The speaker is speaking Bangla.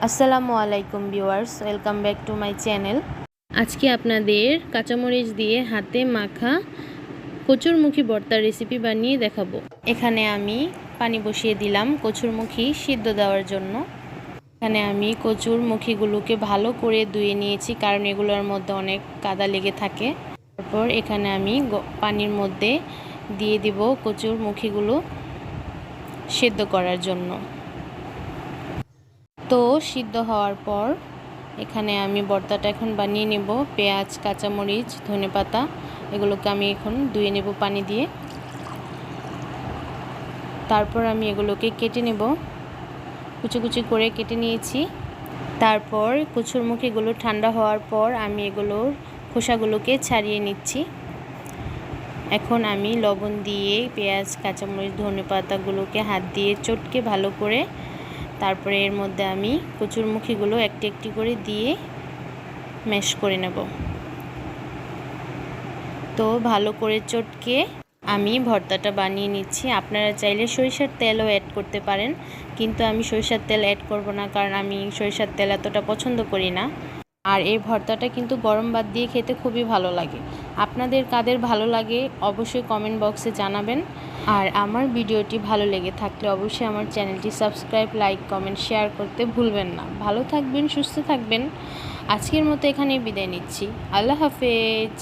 আসসালামু আলাইকুম viewers, welcome back to my channel. আজকে আপনাদের কাঁচামরিচ দিয়ে হাতে মাখা কচুরমুখী ভর্তার রেসিপি বানিয়ে দেখাবো। এখানে আমি পানি বসিয়ে দিলাম কচুরমুখী সিদ্ধ দেওয়ার জন্য। এখানে আমি কচুরমুখীগুলোকে ভালো করে ধুয়ে নিয়েছি, কারণ এগুলোর মধ্যে অনেক কাদা লেগে থাকে। তারপর এখানে আমি পানির মধ্যে দিয়ে দিব কচুরমুখীগুলো সিদ্ধ করার জন্য। তো সিদ্ধ হওয়ার পর এখানে আমি ভর্তাটা এখন বানিয়ে নেব। পেঁয়াজ, কাঁচামরিচ, ধনেপাতা এগুলোকে আমি এখন ধুয়ে নেব পানি দিয়ে। তারপর আমি এগুলোকে কেটে নেব, কুচি কুচি করে কেটে নিয়েছি। তারপর কচুরমুখীগুলো ঠান্ডা হওয়ার পর আমি এগুলোর খোসাগুলোকে ছাড়িয়ে নিচ্ছি। এখন আমি লবণ দিয়ে পেঁয়াজ, কাঁচামরিচ, ধনেপাতাগুলোকে হাত দিয়ে চটকে ভালো করে তারপরে এর মধ্যে আমি কচুরমুখীগুলো একটি একটি করে দিয়ে ম্যাশ করে নেব। তো ভালো করে চটকে আমি ভর্তাটা বানিয়ে নিচ্ছি। আপনারা চাইলে সরিষার তেলও অ্যাড করতে পারেন, কিন্তু আমি সরিষার তেল অ্যাড করব না, কারণ আমি সরিষার তেল এতটা পছন্দ করি না। আর এই ভর্তাটা কিন্তু গরম ভাত দিয়ে খেতে খুবই ভালো লাগে। আপনাদের কাদের ভালো লাগে অবশ্যই কমেন্ট বক্সে জানাবেন। আর আমার ভিডিওটি ভালো লেগে থাকলে অবশ্যই আমার চ্যানেলটি সাবস্ক্রাইব, লাইক, কমেন্ট, শেয়ার করতে ভুলবেন না। ভালো থাকবেন, সুস্থ থাকবেন। আজকের মতো এখানেই বিদায় নিচ্ছি। আল্লাহ হাফেজ।